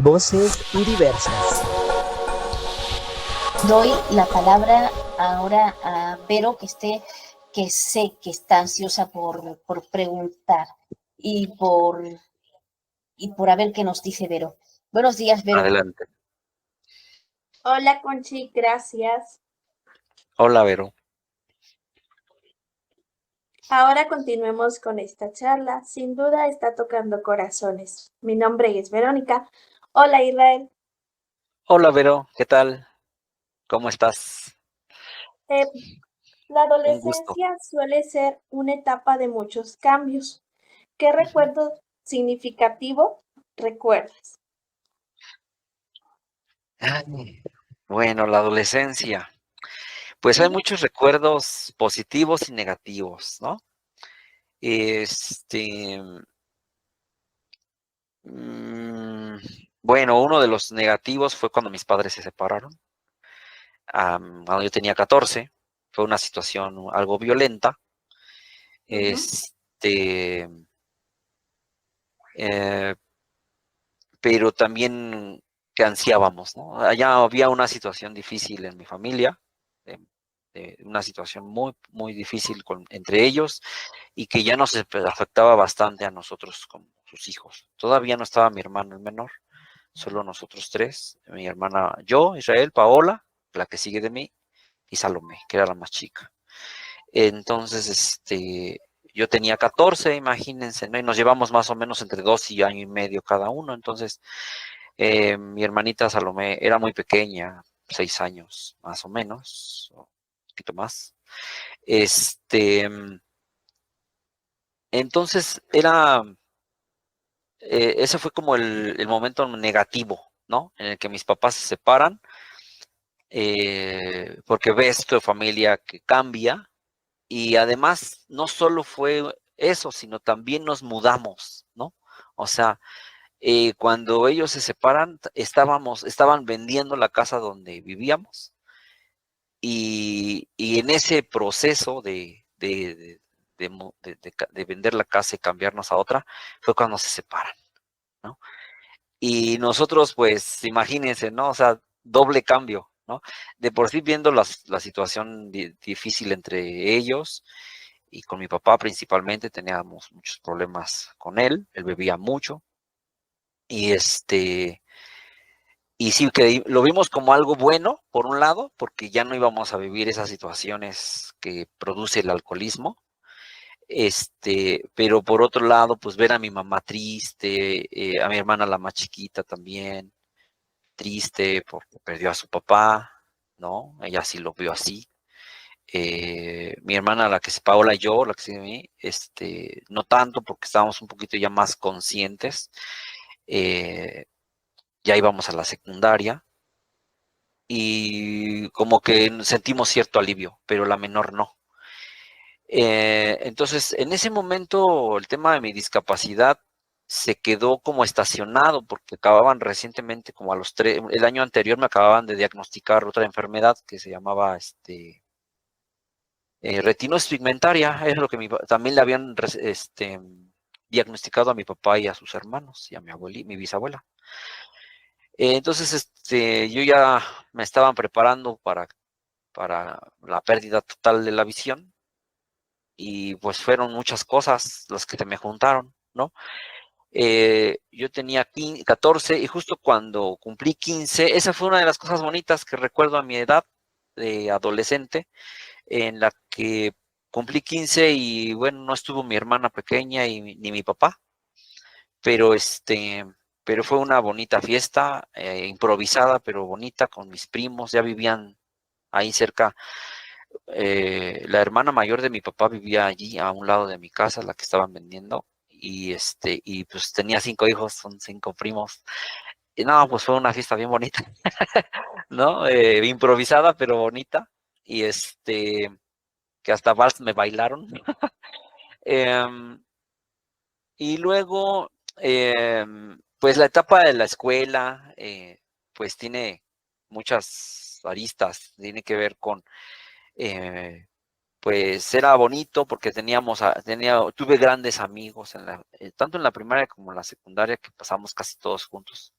Voces diversas. Doy la palabra ahora a Vero, que sé que está ansiosa por preguntar y por, y por a ver qué nos dice Vero. Buenos días, Vero. Adelante. Hola, Conchi, gracias. Hola, Vero. Ahora continuemos con esta charla. Sin duda está tocando corazones. Mi nombre es Verónica. Hola, Israel. Hola, Vero. ¿Qué tal? ¿Cómo estás? Eh, la Un gusto. adolescencia suele ser una etapa de muchos cambios. ¿Qué Ujú. recuerdo significativo recuerdas? Ay, bueno, la adolescencia. Pues hay Ujú. muchos recuerdos positivos y negativos, ¿no? Este, mm, bueno, uno de los negativos fue cuando mis padres se separaron. Cuando yo tenía 14, fue una situación algo violenta. Ujú. Este, eh, pero también que ansiábamos, ¿no? Allá había una situación difícil en mi familia, de, de una situación muy, muy difícil entre ellos y que ya nos afectaba bastante a nosotros como sus hijos. Todavía no estaba mi hermano el menor, solo nosotros tres, mi hermana, yo, Israel, Paola, la que sigue de mí, y Salomé, que era la más chica. Entonces, yo tenía 14, imagínense, ¿no? Y nos llevamos más o menos entre 2 y año y medio cada uno. Entonces, mi hermanita Salomé era muy pequeña, 6 años más o menos, o un poquito más. Este, entonces ese fue como el momento negativo, ¿no? En el que mis papás se separan, porque ves tu familia que cambia. Y además, no solo fue eso, sino también nos mudamos, ¿no? O sea, cuando ellos se separan, estaban vendiendo la casa donde vivíamos y en ese proceso de vender la casa y cambiarnos a otra, fue cuando se separan, ¿no? Y nosotros, pues, imagínense, ¿no? O sea, doble cambio, ¿no? De por sí viendo la situación difícil entre ellos y con mi papá principalmente, teníamos muchos problemas con él bebía mucho y y sí que lo vimos como algo bueno, por un lado, porque ya no íbamos a vivir esas situaciones que produce el alcoholismo, pero por otro lado, pues ver a mi mamá triste, a mi hermana la más chiquita también, triste porque perdió a su papá, ¿no? Ella sí lo vio así. Mi hermana, la que es Paola y yo, la que sigue a mí, no tanto porque estábamos un poquito ya más conscientes, eh, ya íbamos a la secundaria y como que sentimos cierto alivio, pero la menor no. Entonces, en ese momento, el tema de mi discapacidad se quedó como estacionado porque acababan recientemente, como a los el año anterior me acababan de diagnosticar otra enfermedad que se llamaba retinosis pigmentaria, es lo que también le habían diagnosticado a mi papá y a sus hermanos y a mi bisabuela. Entonces, yo ya me estaban preparando para la pérdida total de la visión y pues fueron muchas cosas las que se me juntaron, ¿no? Yo tenía 14 y justo cuando cumplí 15, esa fue una de las cosas bonitas que recuerdo a mi edad de adolescente, en la que cumplí 15 y bueno, no estuvo mi hermana pequeña ni mi papá, pero pero fue una bonita fiesta, improvisada, pero bonita con mis primos, ya vivían ahí cerca. La hermana mayor de mi papá vivía allí a un lado de mi casa, la que estaban vendiendo, y pues tenía 5 hijos, son 5 primos. Y no, pues fue una fiesta bien bonita, ¿no? Improvisada, pero bonita. Y que hasta vals me bailaron. Em, y luego, pues la etapa de la escuela, pues tiene muchas aristas, tiene que ver con, eh, pues era bonito porque tuve grandes amigos tanto en la primaria como en la secundaria que pasamos casi todos juntos.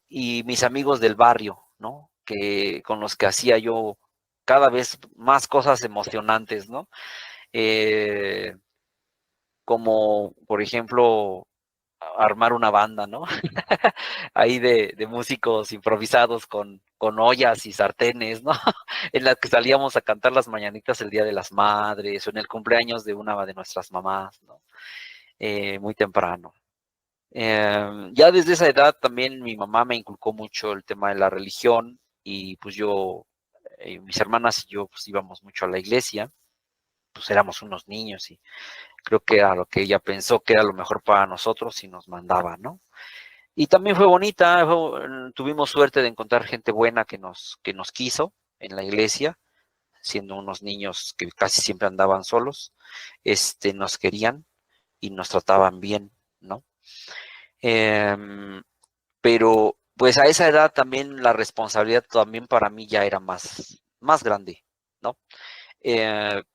y mis amigos del barrio, ¿no? Con los que hacía yo cada vez más cosas emocionantes, ¿no? Eh, Como, por ejemplo, armar una banda, ¿no? Ahí de músicos improvisados con ollas y sartenes, ¿no? En las que salíamos a cantar las mañanitas el Día de las Madres o en el cumpleaños de una de nuestras mamás, ¿no? Muy temprano. Ya desde esa edad también mi mamá me inculcó mucho el tema de la religión y pues mis hermanas y yo pues íbamos mucho a la iglesia, pues éramos unos niños y creo que era lo que ella pensó que era lo mejor para nosotros y nos mandaba, ¿no? Y también fue bonita, tuvimos suerte de encontrar gente buena que nos quiso en la iglesia, siendo unos niños que casi siempre andaban solos, nos querían y nos trataban bien, ¿no? Em, pero pues a esa edad también la responsabilidad también para mí ya era más grande, ¿no?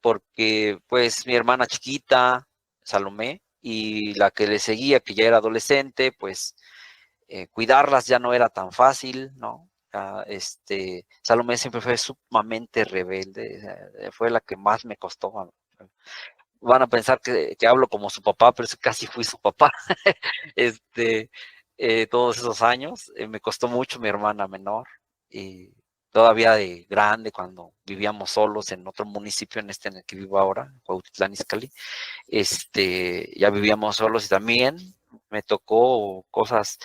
Porque pues mi hermana chiquita, Salomé, y la que le seguía, que ya era adolescente, pues cuidarlas ya no era tan fácil, ¿no? Salomé siempre fue sumamente rebelde, fue la que más me costó. Van a pensar que hablo como su papá, pero casi fui su papá. este, Todos esos años, me costó mucho mi hermana menor, y todavía de grande, cuando vivíamos solos en otro municipio, en el que vivo ahora, Cuautitlán Izcalli, ya vivíamos solos y también me tocó cosas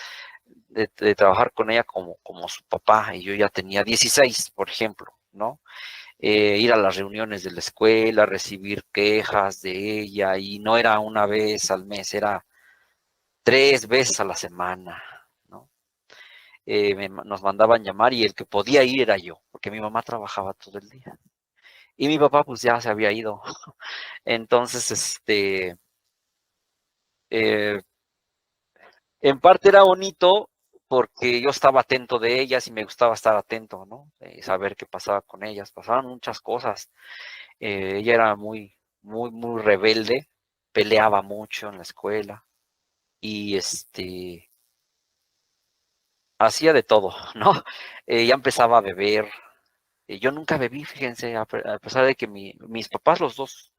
de trabajar con ella como su papá, y yo ya tenía 16, por ejemplo, ¿no? Ir a las reuniones de la escuela, recibir quejas de ella, y no era una vez al mes, era 3 veces a la semana, ¿no? Nos mandaban llamar y el que podía ir era yo, porque mi mamá trabajaba todo el día. Y mi papá pues ya se había ido. Entonces, eh, en parte era bonito porque yo estaba atento de ellas y me gustaba estar atento, ¿no? Saber qué pasaba con ellas. Pasaban muchas cosas. Ella era muy rebelde, peleaba mucho en la escuela y hacía de todo, ¿no? Ya empezaba a beber. Yo nunca bebí, fíjense, a pesar de que mis papás los dos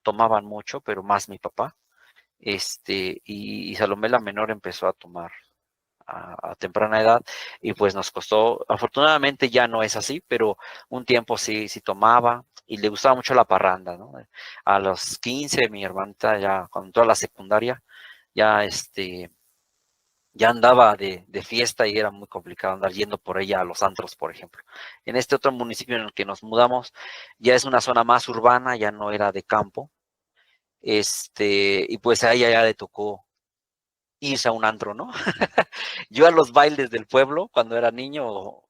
tomaban mucho, pero más mi papá. Y Salomé la menor empezó a tomar a temprana edad y pues nos costó, afortunadamente ya no es así, pero un tiempo sí tomaba y le gustaba mucho la parranda, ¿no? A los 15 mi hermanita ya, cuando entró a la secundaria, ya ya andaba de fiesta y era muy complicado andar yendo por ella a los antros, por ejemplo. En este otro municipio en el que nos mudamos, ya es una zona más urbana, ya no era de campo, y pues a ella ya le tocó irse a un antro, ¿no? Yo a los bailes del pueblo cuando era niño,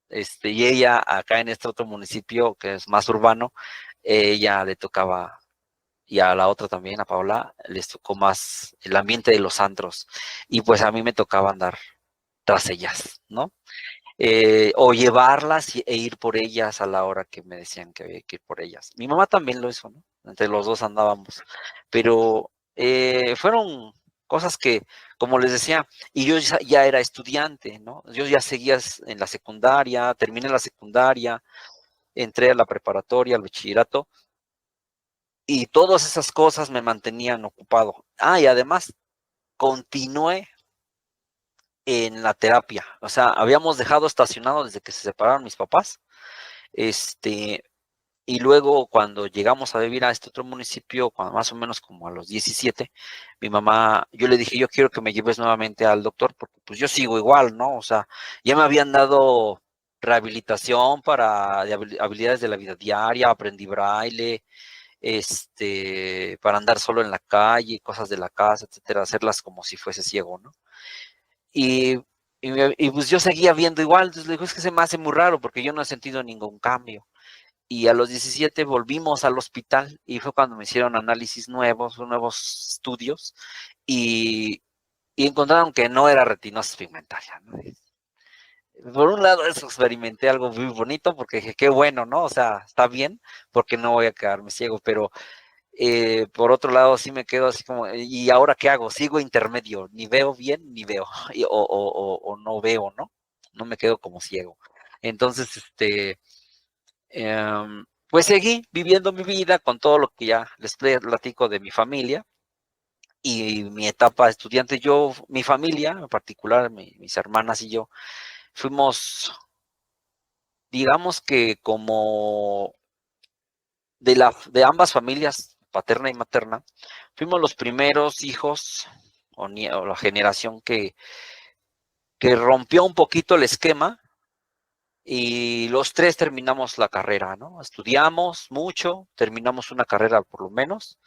y ella acá en este otro municipio que es más urbano, ella le tocaba, y a la otra también, a Paola, les tocó más el ambiente de los antros, y pues a mí me tocaba andar tras ellas, ¿no? O llevarlas e ir por ellas a la hora que me decían que había que ir por ellas. Mi mamá también lo hizo, ¿no? Entre los dos andábamos, pero fueron cosas que, como les decía, y yo ya era estudiante, ¿no? Yo ya seguía en la secundaria, terminé la secundaria, entré a la preparatoria, al bachillerato, y todas esas cosas me mantenían ocupado. Y además continué en la terapia. O sea, habíamos dejado estacionado desde que se separaron mis papás. Este, y luego cuando llegamos a vivir a este otro municipio, más o menos como a los 17, mi mamá, yo le dije, yo quiero que me lleves nuevamente al doctor, porque pues yo sigo igual, ¿no? O sea, ya me habían dado rehabilitación para habilidades de la vida diaria, aprendí braille, para andar solo en la calle, cosas de la casa, etcétera, hacerlas como si fuese ciego, ¿no? Y, pues yo seguía viendo igual, entonces le digo, es que se me hace muy raro porque yo no he sentido ningún cambio. Y a los 17 volvimos al hospital y fue cuando me hicieron análisis nuevos estudios y encontraron que no era retinosis pigmentaria, ¿no? Por un lado eso experimenté algo muy bonito porque dije, qué bueno, ¿no? O sea, está bien porque no voy a quedarme ciego, pero Por otro lado, sí me quedo así como, ¿y ahora qué hago? Sigo intermedio, ni veo bien, ni veo, o no veo, ¿no? No me quedo como ciego. Entonces, pues seguí viviendo mi vida con todo lo que ya les platico de mi familia y mi etapa de estudiante. Yo, mi familia, en particular, mis hermanas y yo, fuimos, digamos que como de ambas familias, paterna y materna, fuimos los primeros hijos o la generación que rompió un poquito el esquema y los tres terminamos la carrera, ¿no? Estudiamos mucho, terminamos una carrera por lo menos,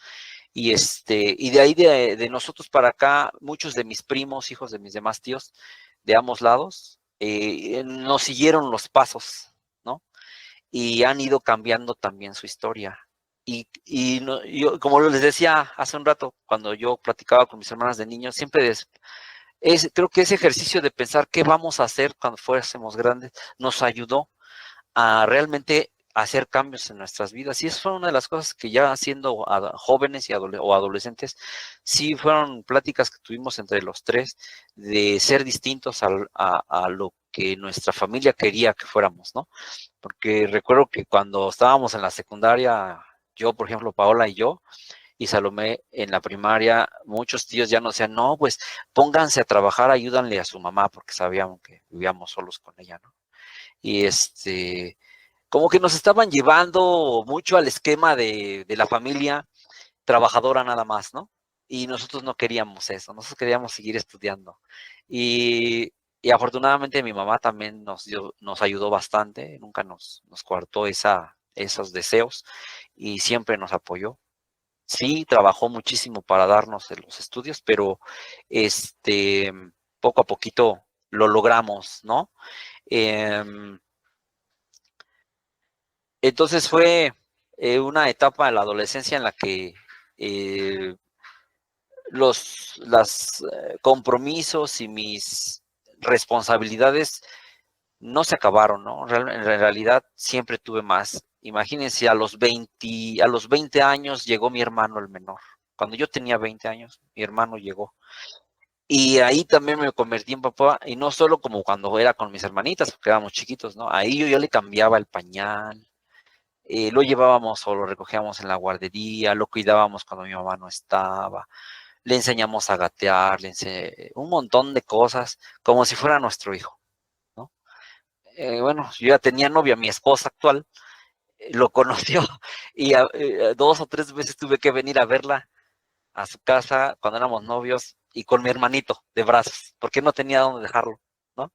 y de ahí de nosotros para acá, muchos de mis primos, hijos de mis demás tíos, de ambos lados, nos siguieron los pasos, ¿no? Y han ido cambiando también su historia. Yo, como les decía hace un rato, cuando yo platicaba con mis hermanas de niños, siempre creo que ese ejercicio de pensar qué vamos a hacer cuando fuésemos grandes nos ayudó a realmente hacer cambios en nuestras vidas. Y eso fue una de las cosas que ya siendo jóvenes o adolescentes, sí fueron pláticas que tuvimos entre los tres de ser distintos a lo que nuestra familia quería que fuéramos, ¿no? Porque recuerdo que cuando estábamos en la secundaria, yo, por ejemplo, Paola y Salomé en la primaria, muchos tíos ya nos decían, no, pues pónganse a trabajar, ayúdanle a su mamá, porque sabíamos que vivíamos solos con ella, ¿no? Y como que nos estaban llevando mucho al esquema de la familia trabajadora nada más, ¿no? Y nosotros no queríamos eso, nosotros queríamos seguir estudiando. Y afortunadamente mi mamá también nos ayudó bastante, nunca nos coartó esos deseos y siempre nos apoyó. Sí, trabajó muchísimo para darnos los estudios, pero poco a poquito lo logramos, ¿no? Em, entonces fue una etapa de la adolescencia en la que eh, los compromisos y mis responsabilidades no se acabaron, ¿no? En realidad siempre tuve más. Imagínense, a los 20 años llegó mi hermano el menor. Cuando yo tenía 20 años, mi hermano llegó. Y ahí también me convertí en papá, y no solo como cuando era con mis hermanitas, porque éramos chiquitos, ¿no? Ahí yo ya le cambiaba el pañal, lo llevábamos o lo recogíamos en la guardería, lo cuidábamos cuando mi mamá no estaba, le enseñamos a gatear, un montón de cosas, como si fuera nuestro hijo, ¿no? Bueno, yo ya tenía novia, mi esposa actual, lo conoció y 2 o 3 veces tuve que venir a verla a su casa cuando éramos novios y con mi hermanito de brazos, porque no tenía dónde dejarlo, ¿no?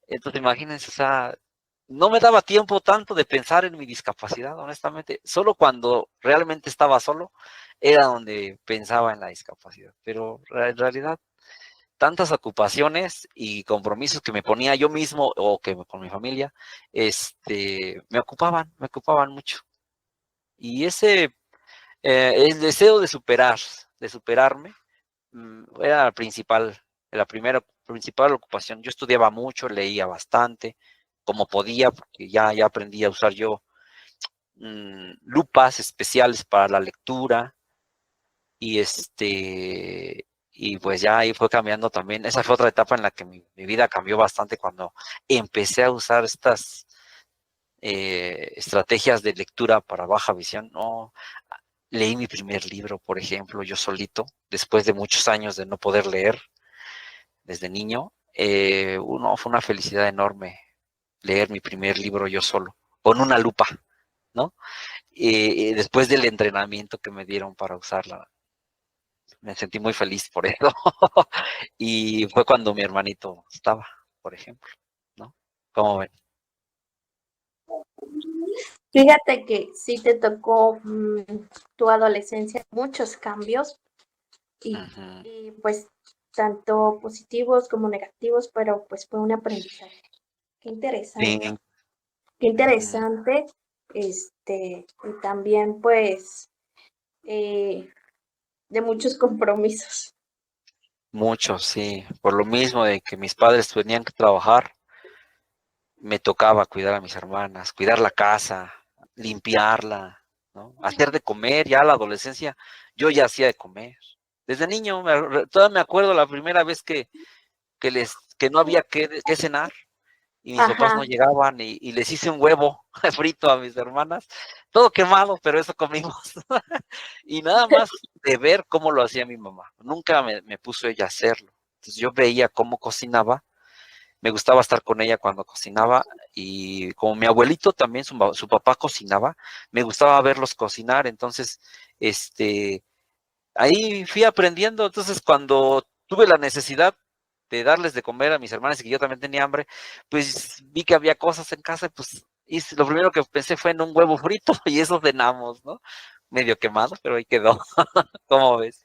Entonces imagínense, o sea, no me daba tiempo tanto de pensar en mi discapacidad, honestamente. Solo cuando realmente estaba solo era donde pensaba en la discapacidad. Pero en realidad, tantas ocupaciones y compromisos que me ponía yo mismo o que con mi familia, me ocupaban mucho. Y el deseo de superarme, era la primera principal ocupación. Yo estudiaba mucho, leía bastante, como podía, porque ya aprendí a usar yo lupas especiales para la lectura y y pues ya ahí fue cambiando también. Esa fue otra etapa en la que mi vida cambió bastante cuando empecé a usar estas estrategias de lectura para baja visión. No, leí mi primer libro, por ejemplo, yo solito, después de muchos años de no poder leer desde niño. Fue una felicidad enorme leer mi primer libro yo solo, con una lupa, ¿no? Después del entrenamiento que me dieron para usarla, me sentí muy feliz por eso. Y fue cuando mi hermanito estaba, por ejemplo, ¿no? ¿Cómo ven? Fíjate que sí te tocó tu adolescencia, muchos cambios y, Ujú. y, pues tanto positivos como negativos, pero pues fue un aprendizaje. Qué Sí. interesante, qué Ujú. interesante. Y también pues eh, de muchos compromisos. Mucho, sí. Por lo mismo de que mis padres tenían que trabajar, me tocaba cuidar a mis hermanas, cuidar la casa, limpiarla. ¿no? Hacer de comer, ya a la adolescencia, yo ya hacía de comer. Desde niño, todavía me acuerdo la primera vez que no había que cenar y mis papás no Ajá, llegaban y les hice un huevo frito a mis hermanas, todo quemado, pero eso comimos. Y nada más de ver cómo lo hacía mi mamá. Nunca me puso ella a hacerlo. Entonces yo veía cómo cocinaba, me gustaba estar con ella cuando cocinaba y como mi abuelito también, su papá cocinaba, me gustaba verlos cocinar. Entonces, ahí fui aprendiendo. Entonces, cuando tuve la necesidad de darles de comer a mis hermanas y que yo también tenía hambre, pues vi que había cosas en casa, pues lo primero que pensé fue en un huevo frito y eso cenamos, ¿no? Medio quemado, pero ahí quedó. ¿Cómo ves?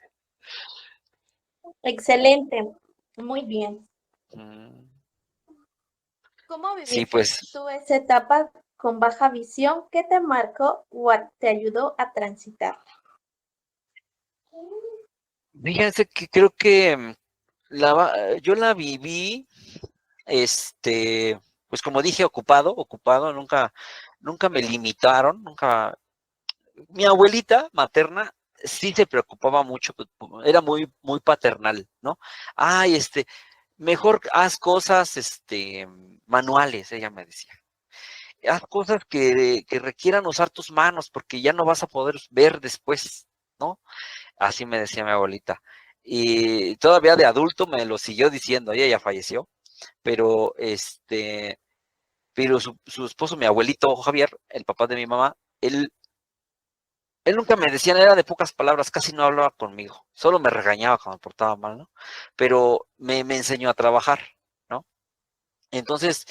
excelente, muy bien. Mm, ¿Cómo Sí, viviste pues, tú esa etapa con baja visión? ¿Qué te marcó o te ayudó a transitar? fíjense que creo que yo la viví, pues como dije, ocupado, nunca me limitaron, nunca. Mi abuelita materna sí se preocupaba mucho, pues, era muy paternal, ¿no? Ay, mejor haz cosas, manuales, ella me decía. Haz cosas que requieran usar tus manos, porque ya no vas a poder ver después, ¿no? Así me decía mi abuelita. Y todavía de adulto me lo siguió diciendo, ella ya falleció, pero pero su esposo, mi abuelito Javier, el papá de mi mamá, él nunca me decía, era de pocas palabras, casi no hablaba conmigo, solo me regañaba cuando me portaba mal, ¿no? Pero me enseñó a trabajar, ¿no? Entonces,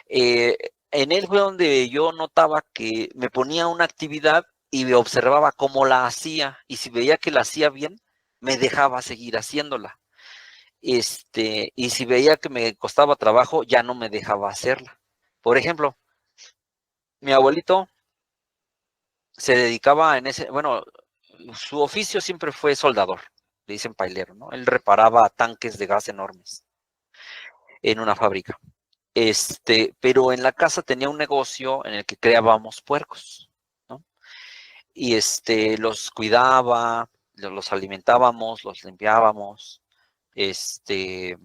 en él fue donde yo notaba que me ponía una actividad y me observaba cómo la hacía, y si veía que la hacía bien, me dejaba seguir haciéndola. Y si veía que me costaba trabajo, ya no me dejaba hacerla. Por ejemplo, mi abuelito se dedicaba bueno, su oficio siempre fue soldador, le dicen pailero, ¿no? Él reparaba tanques de gas enormes en una fábrica. Pero en la casa tenía un negocio en el que creábamos puercos, ¿no? Y los cuidaba, los alimentábamos, los limpiábamos, este,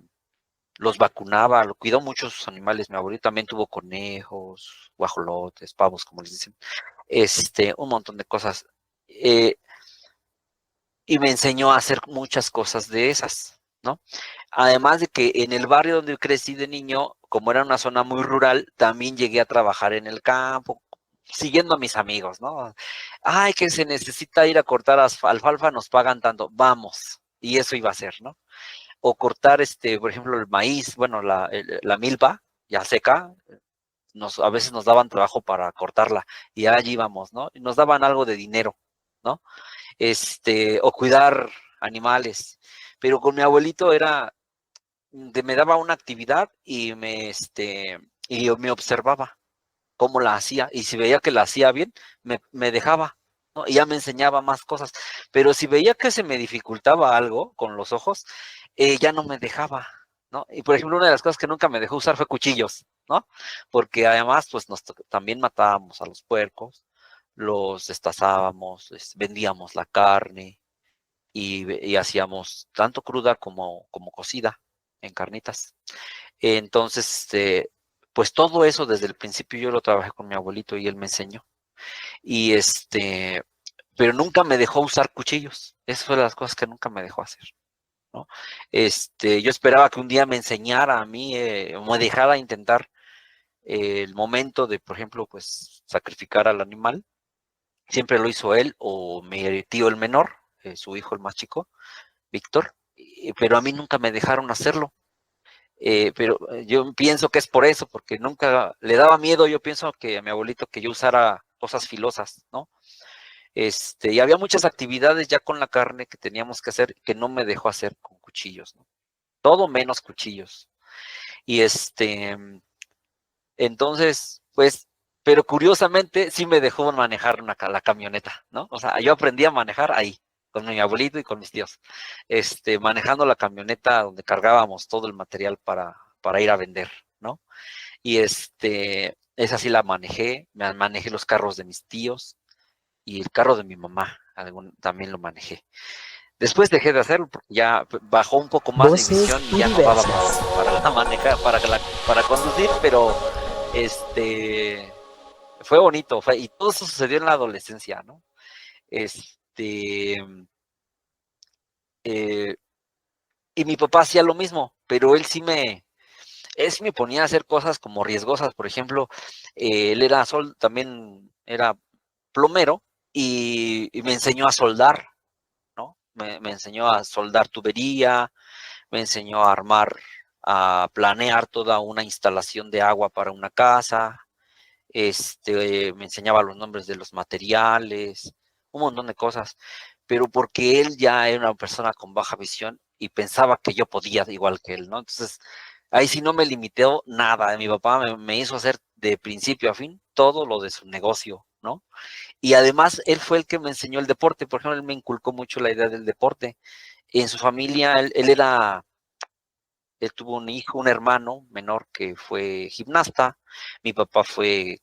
los vacunaba, lo cuidó muchos animales. Mi abuelito también tuvo conejos, guajolotes, pavos, como les dicen, un montón de cosas. Eh, y me enseñó a hacer muchas cosas de esas, ¿no? Además de que en el barrio donde crecí de niño, como era una zona muy rural, también llegué a trabajar en el campo, siguiendo a mis amigos, ¿no? Ay, que se necesita ir a cortar alfalfa, nos pagan tanto, vamos. Y eso iba a ser, ¿no? O cortar, por ejemplo, el maíz, bueno, la milpa, ya seca, a veces nos daban trabajo para cortarla y allí íbamos, ¿no? Y nos daban algo de dinero, ¿no? O cuidar animales. Pero con mi abuelito me daba una actividad y yo me observaba cómo la hacía. Y si veía que la hacía bien, me dejaba, ¿no? Y ya me enseñaba más cosas. Pero si veía que se me dificultaba algo con los ojos, ya no me dejaba, ¿no? Y por ejemplo, una de las cosas que nunca me dejó usar fue cuchillos, ¿no? Porque además, pues también matábamos a los puercos, los destazábamos, vendíamos la carne, y hacíamos tanto cruda como cocida en carnitas. Entonces, pues todo eso desde el principio yo lo trabajé con mi abuelito y él me enseñó. Y pero nunca me dejó usar cuchillos. Esa fue de las cosas que nunca me dejó hacer, ¿no? Yo esperaba que un día me enseñara a mí, o me dejara intentar el momento de, por ejemplo, pues sacrificar al animal. Siempre lo hizo él o mi tío el menor, su hijo el más chico, Víctor, pero a mí nunca me dejaron hacerlo. Pero yo pienso que es por eso, porque nunca le daba miedo, yo pienso que a mi abuelito que yo usara cosas filosas, ¿no? Y había muchas actividades ya con la carne que teníamos que hacer que no me dejó hacer con cuchillos, ¿no? Todo menos cuchillos. Y entonces, pues, pero curiosamente sí me dejó manejar la camioneta, ¿no? O sea, yo aprendí a manejar ahí, con mi abuelito y con mis tíos, manejando la camioneta donde cargábamos todo el material para ir a vender, ¿no? Y esa sí la manejé, manejé los carros de mis tíos y el carro de mi mamá, también lo manejé. Después dejé de hacerlo porque ya bajó un poco más mi Voces visión y ya no daba diversas. para manejar, para conducir, pero fue bonito, y todo eso sucedió en la adolescencia, ¿no? Eh, y mi papá hacía lo mismo, pero él sí me ponía a hacer cosas como riesgosas. Por ejemplo, él también era plomero y me enseñó a soldar, ¿no? Me enseñó a soldar tubería, me enseñó a planear toda una instalación de agua para una casa, me enseñaba los nombres de los materiales, un montón de cosas, pero porque él ya era una persona con baja visión y pensaba que yo podía igual que él, ¿no? Entonces, ahí sí no me limitó nada. Mi papá me hizo hacer de principio a fin todo lo de su negocio, ¿no? Y además, él fue el que me enseñó el deporte. Por ejemplo, él me inculcó mucho la idea del deporte. En su familia, él tuvo un hermano menor que fue gimnasta. Mi papá fue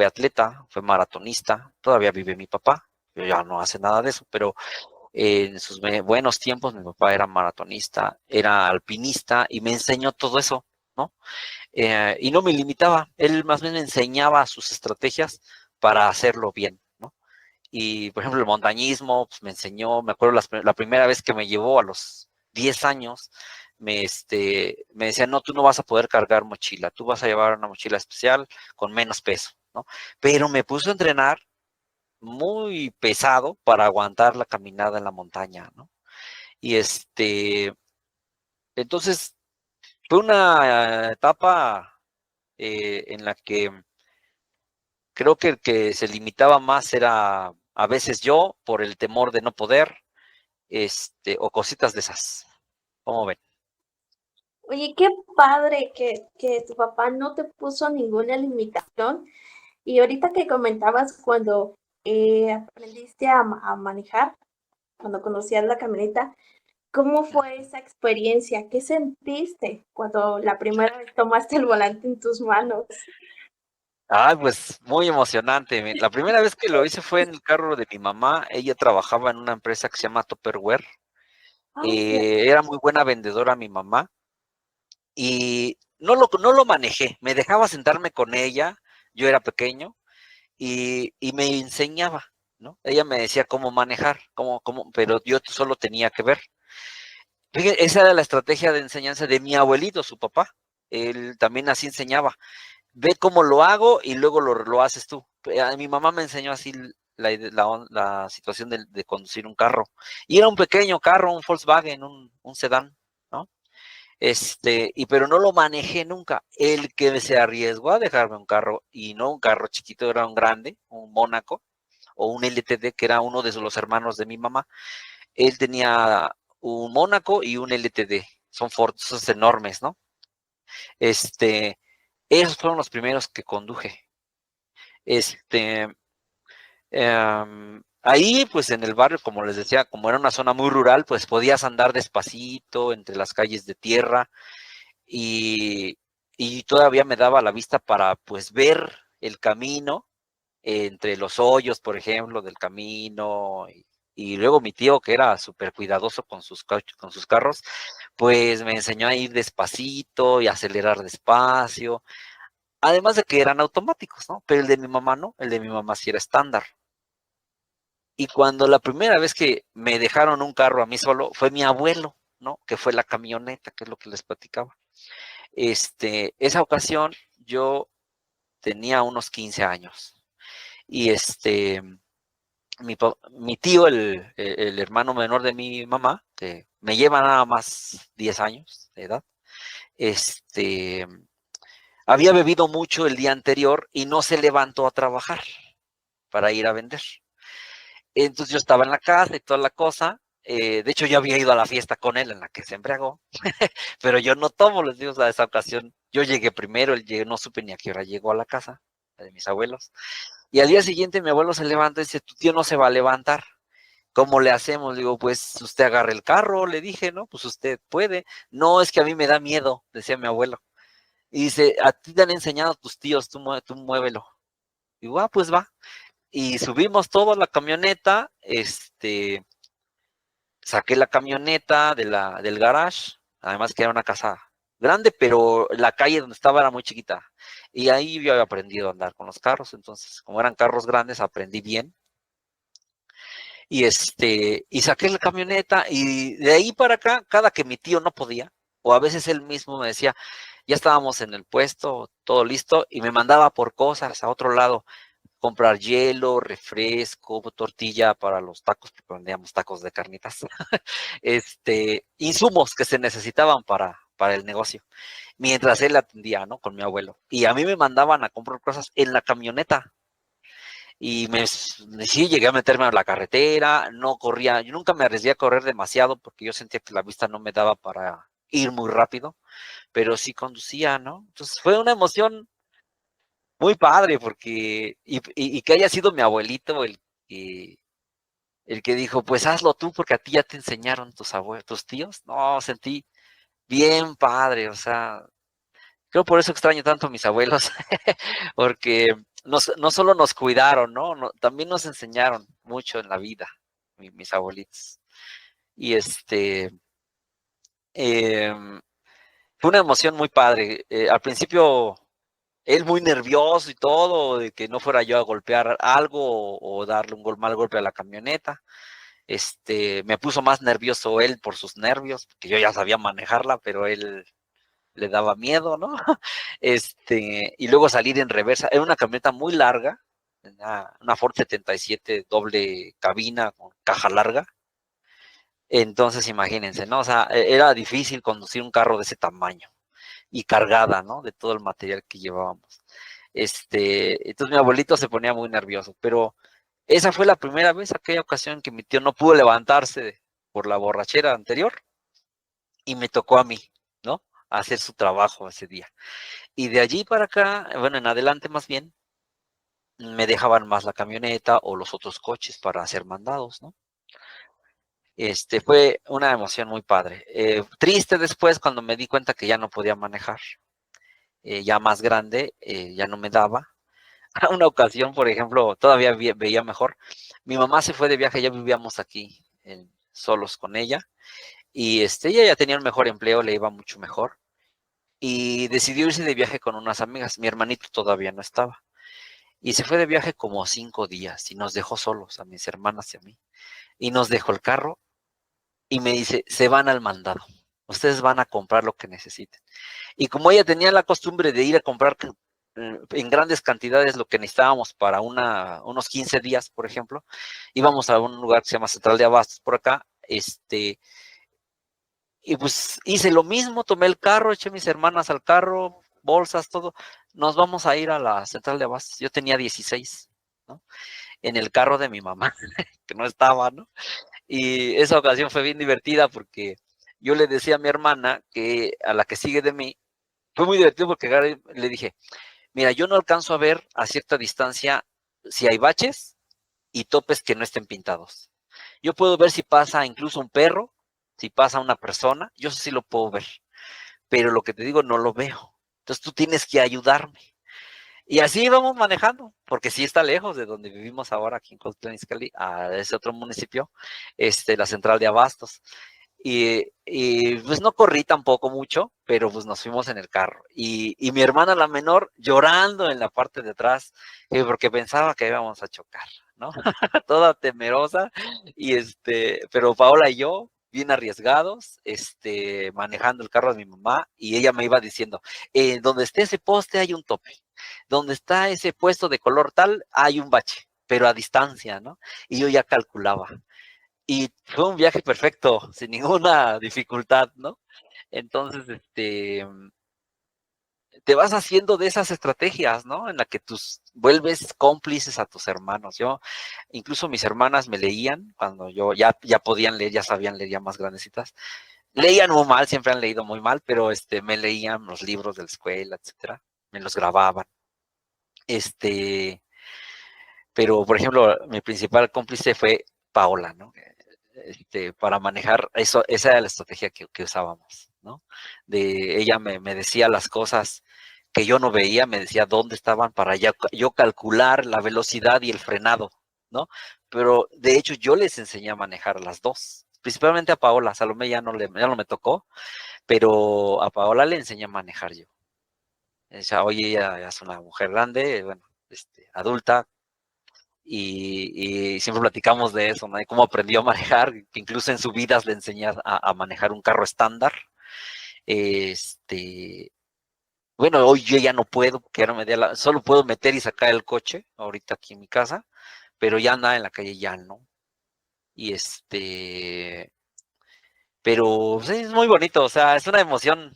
atleta, fue maratonista, todavía vive mi papá, ya no hace nada de eso, pero en sus buenos tiempos mi papá era maratonista, era alpinista y me enseñó todo eso, ¿no? Y no me limitaba, él más bien me enseñaba sus estrategias para hacerlo bien, ¿no? Y por ejemplo el montañismo, pues me enseñó, me acuerdo la primera vez que me llevó a los 10 años, me decía, no, tú no vas a poder cargar mochila, tú vas a llevar una mochila especial con menos peso, ¿no? Pero me puso a entrenar muy pesado para aguantar la caminada en la montaña, ¿no? Y entonces fue una etapa en la que creo que el que se limitaba más era a veces yo por el temor de no poder, o cositas de esas. ¿Cómo ven? Oye, qué padre que tu papá no te puso ninguna limitación. Y ahorita que comentabas cuando aprendiste a manejar, cuando conocías la camioneta, ¿cómo fue esa experiencia? ¿Qué sentiste cuando la primera vez tomaste el volante en tus manos? Ay, pues muy emocionante. La primera vez que lo hice fue en el carro de mi mamá. Ella trabajaba en una empresa que se llama Tupperware. Ay, ya. Era muy buena vendedora mi mamá y no lo manejé. Me dejaba sentarme con ella. Yo era pequeño y me enseñaba, ¿no? Ella me decía cómo manejar, pero yo solo tenía que ver. Fíjate, esa era la estrategia de enseñanza de mi abuelito, su papá. Él también así enseñaba. Ve cómo lo hago y luego lo haces tú. Mi mamá me enseñó así la situación de conducir un carro. Y era un pequeño carro, un Volkswagen, un sedán, ¿no? Pero no lo manejé nunca. El que se arriesgó a dejarme un carro, y no un carro chiquito, era un grande, un Mónaco, o un LTD, que era uno de los hermanos de mi mamá. Él tenía un Mónaco y un LTD. Son esos enormes, ¿no? Esos fueron los primeros que conduje. Este, Ahí, pues en el barrio, como les decía, como era una zona muy rural, pues podías andar despacito entre las calles de tierra y, y todavía me daba la vista para, pues, ver el camino entre los hoyos, por ejemplo, del camino. Y luego mi tío, que era súper cuidadoso con sus carros, pues me enseñó a ir despacito y acelerar despacio. Además de que eran automáticos, ¿no? Pero el de mi mamá no, el de mi mamá sí era estándar. Y cuando la primera vez que me dejaron un carro a mí solo, fue mi abuelo, ¿no? Que fue la camioneta, que es lo que les platicaba. Esa ocasión yo tenía unos 15 años. Y mi tío, el hermano menor de mi mamá, que me lleva nada más 10 años de edad, había bebido mucho el día anterior y no se levantó a trabajar para ir a vender. Entonces yo estaba en la casa y toda la cosa. De hecho, yo había ido a la fiesta con él en la que se embriagó, pero yo no tomo, les digo, a esa ocasión. Yo llegué primero, no supe ni a qué hora llegó a la casa de mis abuelos. Y al día siguiente mi abuelo se levanta y dice, tu tío no se va a levantar. ¿Cómo le hacemos? Digo, pues usted agarre el carro, le dije, ¿no? Pues usted puede. No, es que a mí me da miedo, decía mi abuelo. Y dice, a ti te han enseñado tus tíos, tú muévelo. Digo, pues va. y subimos todos a la camioneta, saqué la camioneta del garage, además que era una casa grande, pero la calle donde estaba era muy chiquita. Y ahí yo había aprendido a andar con los carros, entonces, como eran carros grandes, aprendí bien. Y saqué la camioneta y de ahí para acá, cada que mi tío no podía, o a veces él mismo me decía, ya estábamos en el puesto, todo listo, y me mandaba por cosas a otro lado, comprar hielo, refresco, tortilla para los tacos, porque vendíamos tacos de carnitas, insumos que se necesitaban para el negocio, mientras él atendía, ¿no? Con mi abuelo. Y a mí me mandaban a comprar cosas en la camioneta. Y sí, llegué a meterme a la carretera, no corría, yo nunca me arriesgué a correr demasiado porque yo sentía que la vista no me daba para ir muy rápido, pero sí conducía, ¿no? Entonces fue una emoción muy padre porque, y que haya sido mi abuelito el que dijo, pues hazlo tú porque a ti ya te enseñaron tus tíos. No, sentí bien padre, o sea, creo por eso extraño tanto a mis abuelos, porque no solo nos cuidaron, ¿no? También nos enseñaron mucho en la vida, mis abuelitos. Y em, fue una emoción muy padre. Al principio, él muy nervioso y todo, de que no fuera yo a golpear algo o darle un mal golpe a la camioneta. Me puso más nervioso él por sus nervios, porque yo ya sabía manejarla, pero él le daba miedo, ¿no? Y luego salir en reversa. Era una camioneta muy larga, una Ford 77 doble cabina con caja larga. Entonces, imagínense, ¿no? O sea, era difícil conducir un carro de ese tamaño y cargada, ¿no? De todo el material que llevábamos. Entonces mi abuelito se ponía muy nervioso, pero esa fue la primera vez, aquella ocasión que mi tío no pudo levantarse por la borrachera anterior y me tocó a mí, ¿no? Hacer su trabajo ese día. Y de allí para acá, bueno, en adelante más bien, me dejaban más la camioneta o los otros coches para hacer mandados, ¿no? Fue una emoción muy padre. Triste después cuando me di cuenta que ya no podía manejar, ya más grande, ya no me daba. Una ocasión, por ejemplo, todavía veía mejor. Mi mamá se fue de viaje, ya vivíamos aquí solos con ella, y ella ya tenía un mejor empleo, le iba mucho mejor, y decidió irse de viaje con unas amigas. Mi hermanito todavía no estaba. Y se fue de viaje como 5 días y nos dejó solos, a mis hermanas y a mí. Y nos dejó el carro y me dice, se van al mandado. Ustedes van a comprar lo que necesiten. Y como ella tenía la costumbre de ir a comprar en grandes cantidades lo que necesitábamos para unos 15 días, por ejemplo, íbamos a un lugar que se llama Central de Abastos por acá, y pues hice lo mismo, tomé el carro, eché mis hermanas al carro, bolsas, todo, nos vamos a ir a la Central de Abastos. Yo tenía 16, ¿no? En el carro de mi mamá, que no estaba, ¿no? Y esa ocasión fue bien divertida porque yo le decía a mi hermana, que a la que sigue de mí, fue muy divertido porque le dije, mira, yo no alcanzo a ver a cierta distancia si hay baches y topes que no estén pintados. Yo puedo ver si pasa incluso un perro, si pasa una persona, yo sí lo puedo ver, pero lo que te digo no lo veo. Entonces tú tienes que ayudarme. Y así íbamos manejando, porque sí está lejos de donde vivimos ahora, aquí en Cuautitlán Izcalli, a ese otro municipio, la central de Abastos. Y pues no corrí tampoco mucho, pero pues nos fuimos en el carro. Y mi hermana, la menor, llorando en la parte de atrás, porque pensaba que íbamos a chocar, ¿no? Toda temerosa. Pero Paola y yo, bien arriesgados, manejando el carro de mi mamá, y ella me iba diciendo, donde esté ese poste hay un tope, donde está ese puesto de color tal, hay un bache, pero a distancia, ¿no? Y yo ya calculaba. Y fue un viaje perfecto, sin ninguna dificultad, ¿no? Entonces, te vas haciendo de esas estrategias, ¿no? En la que tus vuelves cómplices a tus hermanos. Incluso mis hermanas me leían cuando yo ya podían leer, ya sabían leer, ya más grandecitas. Leían muy mal, siempre han leído muy mal, pero me leían los libros de la escuela, etcétera. Me los grababan. Pero, por ejemplo, mi principal cómplice fue Paola, ¿no? Para manejar eso, esa era la estrategia que usábamos, ¿no? Ella me decía las cosas que yo no veía, me decía dónde estaban para yo calcular la velocidad y el frenado, ¿no? Pero de hecho yo les enseñé a manejar las dos, principalmente a Paola. A Salomé ya no me tocó, pero a Paola le enseñé a manejar yo. O sea, oye, ella ya es una mujer grande, bueno, adulta, y siempre platicamos de eso, ¿no? De cómo aprendió a manejar, que incluso en su vida le enseñé a manejar un carro estándar. Bueno, hoy yo ya no puedo, porque ahora solo puedo meter y sacar el coche, ahorita aquí en mi casa, pero ya nada en la calle ya no. Y pero pues, es muy bonito, o sea, es una emoción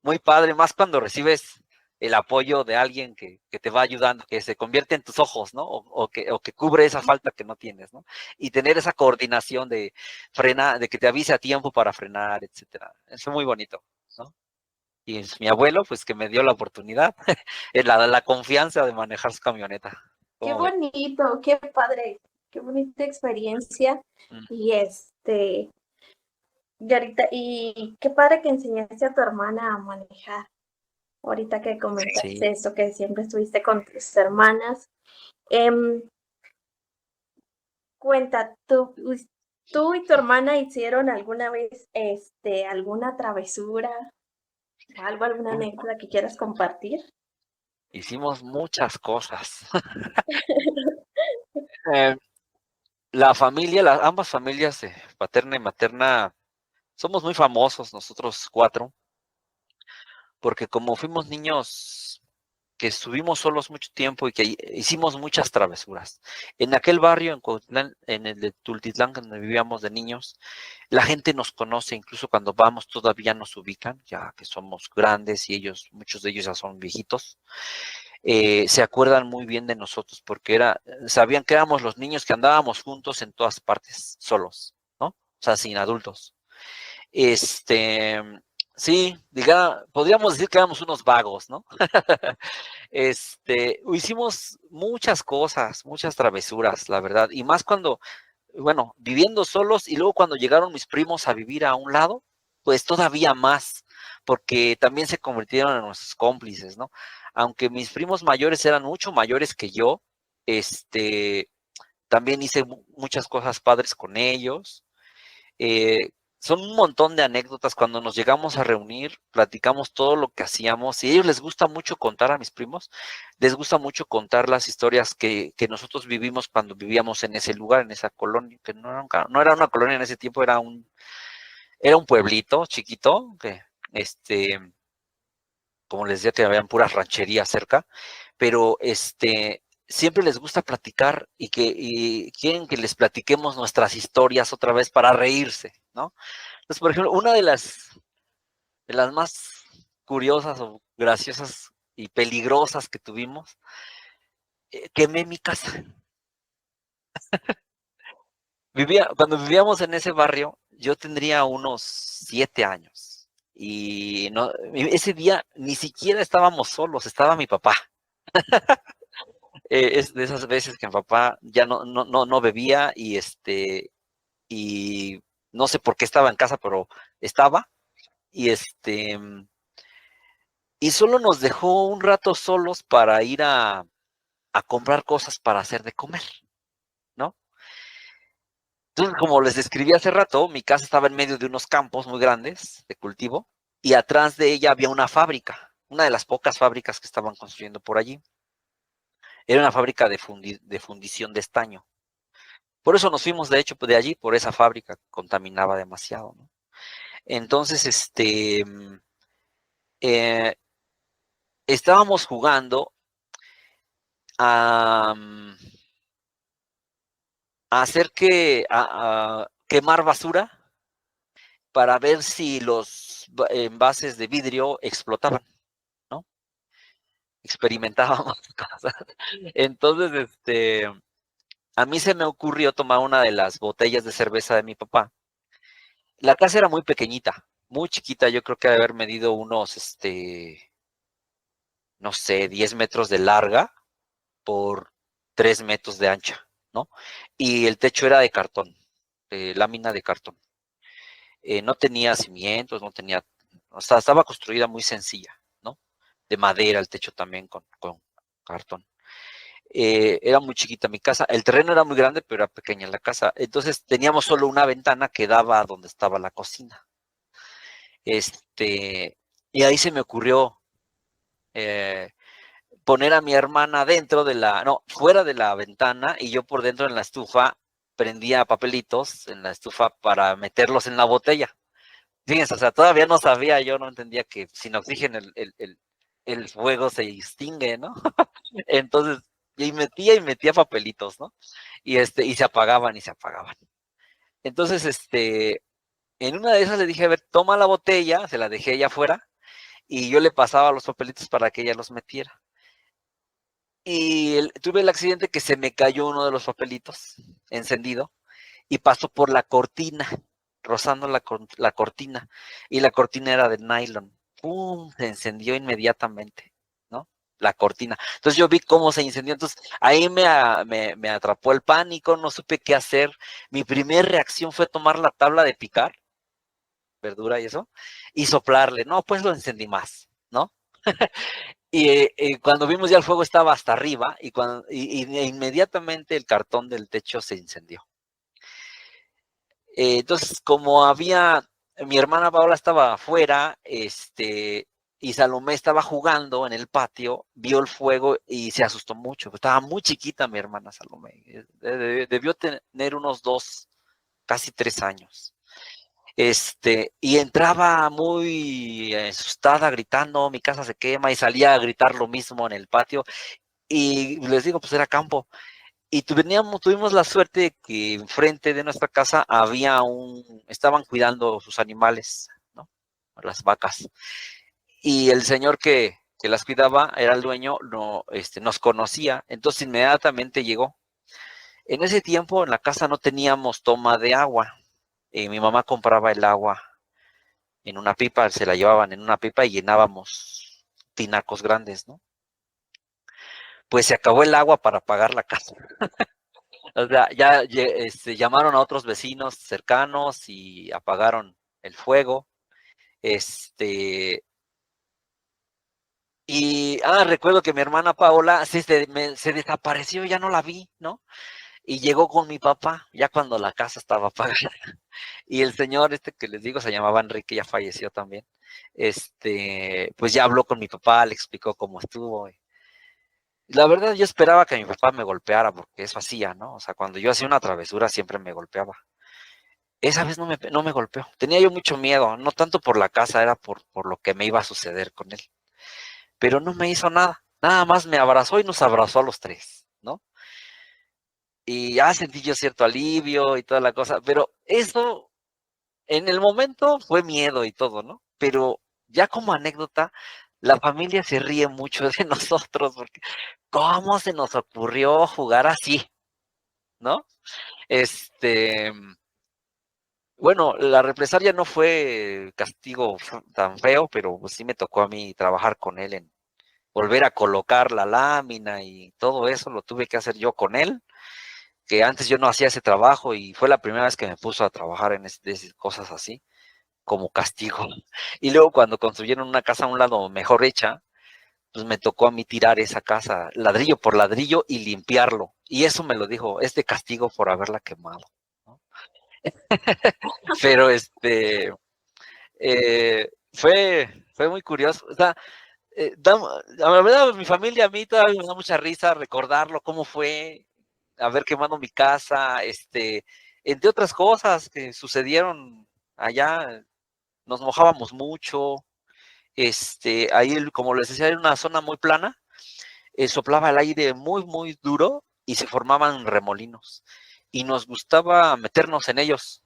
muy padre, más cuando recibes el apoyo de alguien que te va ayudando, que se convierte en tus ojos, ¿no? O que cubre esa falta que no tienes, ¿no? Y tener esa coordinación de frenar, de que te avise a tiempo para frenar, etcétera. Eso es muy bonito, ¿no? Y es mi abuelo, pues que me dio la oportunidad, la confianza de manejar su camioneta. Qué ¿Cómo ves? bonito, qué padre, qué bonita experiencia. Mm, Y y ahorita, y qué padre que enseñaste a tu hermana a manejar. Ahorita que sí. comentaste eso, que siempre estuviste con tus hermanas. Em, Cuenta, ¿tú y tu hermana hicieron alguna vez alguna travesura o algo, alguna anécdota que quieras compartir? Hicimos muchas cosas. Eh, la familia, ambas familias, paterna y materna, somos muy famosos nosotros cuatro, porque como fuimos niños que estuvimos solos mucho tiempo y que hicimos muchas travesuras. En aquel barrio, en Cuautitlán, en el de Tultitlán, donde vivíamos de niños, la gente nos conoce, incluso cuando vamos todavía nos ubican, ya que somos grandes y muchos de ellos ya son viejitos. Se acuerdan muy bien de nosotros porque sabían que éramos los niños que andábamos juntos en todas partes, solos, ¿no? O sea, sin adultos. Este, sí, podríamos decir que éramos unos vagos, ¿no? Hicimos muchas cosas, muchas travesuras, la verdad, y más cuando, bueno, viviendo solos y luego cuando llegaron mis primos a vivir a un lado, pues todavía más, porque también se convirtieron en nuestros cómplices, ¿no? Aunque mis primos mayores eran mucho mayores que yo, también hice muchas cosas padres con ellos. Eh, Son un montón de anécdotas cuando nos llegamos a reunir, platicamos todo lo que hacíamos y a ellos les gusta mucho contar, a mis primos, les gusta mucho contar las historias que nosotros vivimos cuando vivíamos en ese lugar, en esa colonia, que no era una colonia en ese tiempo, era un pueblito chiquito, que como les decía, que habían puras rancherías cerca, pero siempre les gusta platicar y quieren que les platiquemos nuestras historias otra vez para reírse, ¿no? Entonces, por ejemplo, una de las más curiosas o graciosas y peligrosas que tuvimos, quemé mi casa. Cuando vivíamos en ese barrio, yo tendría unos 7 años. Y no, ese día ni siquiera estábamos solos, estaba mi papá. Es de esas veces que mi papá ya no bebía y no sé por qué estaba en casa, pero estaba. Y y solo nos dejó un rato solos para ir a comprar cosas para hacer de comer, ¿no? Entonces, como les describí hace rato, mi casa estaba en medio de unos campos muy grandes de cultivo y atrás de ella había una fábrica, una de las pocas fábricas que estaban construyendo por allí. Era una fábrica de fundición de estaño. Por eso nos fuimos, de hecho, de allí, por esa fábrica que contaminaba demasiado, ¿no? Entonces, eh, estábamos jugando a, a quemar basura para ver si los envases de vidrio explotaban, ¿no? Experimentábamos cosas. Entonces, a mí se me ocurrió tomar una de las botellas de cerveza de mi papá. La casa era muy pequeñita, muy chiquita, yo creo que debe haber medido unos, no sé, 10 metros de larga por 3 metros de ancha, ¿no? Y el techo era de cartón, lámina de cartón. No tenía cimientos, no tenía, o sea, estaba construida muy sencilla, ¿no? de madera, el techo también con cartón. Era muy chiquita mi casa, el terreno era muy grande, pero era pequeña la casa. Entonces teníamos solo una ventana que daba a donde estaba la cocina. Y ahí se me ocurrió poner a mi hermana fuera de la ventana, y yo por dentro en la estufa prendía papelitos en la estufa para meterlos en la botella. Fíjense, o sea, todavía no sabía, yo no entendía que sin oxígeno el fuego se extingue, ¿no? Entonces, y metía papelitos, ¿no? Y se apagaban y se apagaban. Entonces, en una de esas le dije, a ver, toma la botella, se la dejé ella afuera, y yo le pasaba los papelitos para que ella los metiera. Y tuve el accidente que se me cayó uno de los papelitos encendido y pasó por la cortina, rozando la cortina, y la cortina era de nylon. ¡Pum! Se encendió inmediatamente, ¿no? La cortina. Entonces yo vi cómo se incendió, entonces ahí me atrapó el pánico, no supe qué hacer. Mi primera reacción fue tomar la tabla de picar, verdura y eso, y soplarle. No, pues lo encendí más, ¿no? Y cuando vimos ya el fuego estaba hasta arriba y inmediatamente el cartón del techo se incendió. Entonces, mi hermana Paola estaba afuera, y Salomé estaba jugando en el patio, vio el fuego y se asustó mucho. Estaba muy chiquita mi hermana Salomé. Debió tener unos 2, casi 3 años. Y entraba muy asustada, gritando, mi casa se quema, y salía a gritar lo mismo en el patio. Y les digo, pues era campo. Y tuvimos la suerte de que enfrente de nuestra casa estaban cuidando sus animales, ¿no? Las vacas. Y el señor que las cuidaba, era el dueño, no, nos conocía, entonces inmediatamente llegó. En ese tiempo en la casa no teníamos toma de agua. Mi mamá compraba el agua en una pipa, se la llevaban en una pipa y llenábamos tinacos grandes, ¿no? Pues se acabó el agua para pagar la casa. O sea, ya llamaron a otros vecinos cercanos y apagaron el fuego. Este, Recuerdo que mi hermana Paola se desapareció, ya no la vi, ¿no? Y llegó con mi papá, ya cuando la casa estaba apagada. Y el señor que les digo se llamaba Enrique, ya falleció también. Pues ya habló con mi papá, le explicó cómo estuvo. La verdad, yo esperaba que mi papá me golpeara, porque eso hacía, ¿no? O sea, cuando yo hacía una travesura siempre me golpeaba. Esa vez no me golpeó. Tenía yo mucho miedo, no tanto por la casa, era por lo que me iba a suceder con él. Pero no me hizo nada. Nada más me abrazó y nos abrazó a los 3, ¿no? Y ya sentí yo cierto alivio y toda la cosa. Pero eso, en el momento, fue miedo y todo, ¿no? Pero ya como anécdota, la familia se ríe mucho de nosotros, porque ¿cómo se nos ocurrió jugar así? ¿No? Bueno, la represalia no fue castigo tan feo, pero pues sí me tocó a mí trabajar con él en volver a colocar la lámina, y todo eso lo tuve que hacer yo con él, que antes yo no hacía ese trabajo y fue la primera vez que me puso a trabajar en cosas así, como castigo. Y luego cuando construyeron una casa a un lado mejor hecha, pues me tocó a mí tirar esa casa ladrillo por ladrillo y limpiarlo. Y eso me lo dijo, es de castigo por haberla quemado, ¿no? Pero fue muy curioso. O sea, la verdad, mi familia, a mí todavía me da mucha risa recordarlo, cómo fue haber quemado mi casa, entre otras cosas que sucedieron allá. Nos mojábamos mucho, ahí, como les decía, era una zona muy plana, soplaba el aire muy, muy duro y se formaban remolinos. Y nos gustaba meternos en ellos.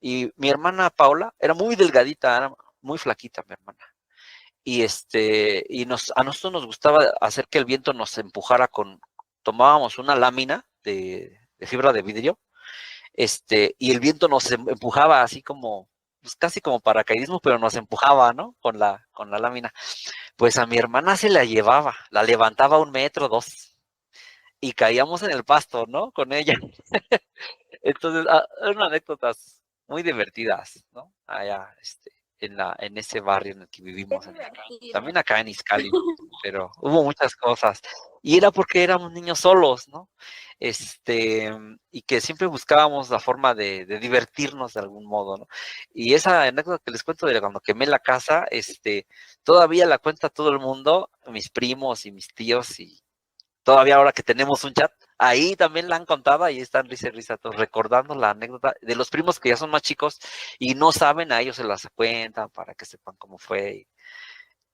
Y mi hermana Paola era muy delgadita, era muy flaquita mi hermana. A nosotros nos gustaba hacer que el viento nos empujara tomábamos una lámina de fibra de vidrio, y el viento nos empujaba así como, pues casi como paracaidismo, pero nos empujaba, ¿no? Con la lámina. Pues a mi hermana se la llevaba, la levantaba 1 metro, 2, y caíamos en el pasto, ¿no? Con ella. Entonces, eran anécdotas muy divertidas, ¿no? Allá, en ese barrio en el que Qué vivimos. divertido. También acá en Izcali, pero hubo muchas cosas. Y era porque éramos niños solos, ¿no? Y que siempre buscábamos la forma de divertirnos de algún modo, ¿no? Y esa anécdota que les cuento de cuando quemé la casa, todavía la cuenta todo el mundo, mis primos y mis tíos, y todavía ahora que tenemos un chat, ahí también la han contado, ahí están risa y risa todos, recordando la anécdota de los primos que ya son más chicos y no saben, a ellos se las cuentan para que sepan cómo fue.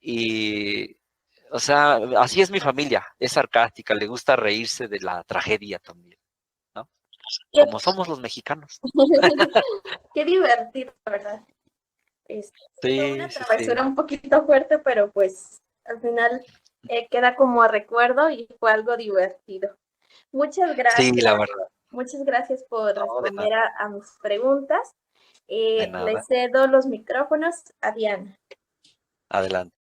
Y, o sea, así es mi familia, es sarcástica, le gusta reírse de la tragedia también, ¿no? Qué, Como somos los mexicanos. qué divertido, ¿verdad? Fue Sí, una sí, sí. travesura un poquito fuerte, pero pues al final queda como recuerdo y fue algo divertido. Muchas Sí, gracias. la verdad. Muchas gracias por No, de responder nada, a mis preguntas. de Le nada. cedo los micrófonos a Diana. Adelante.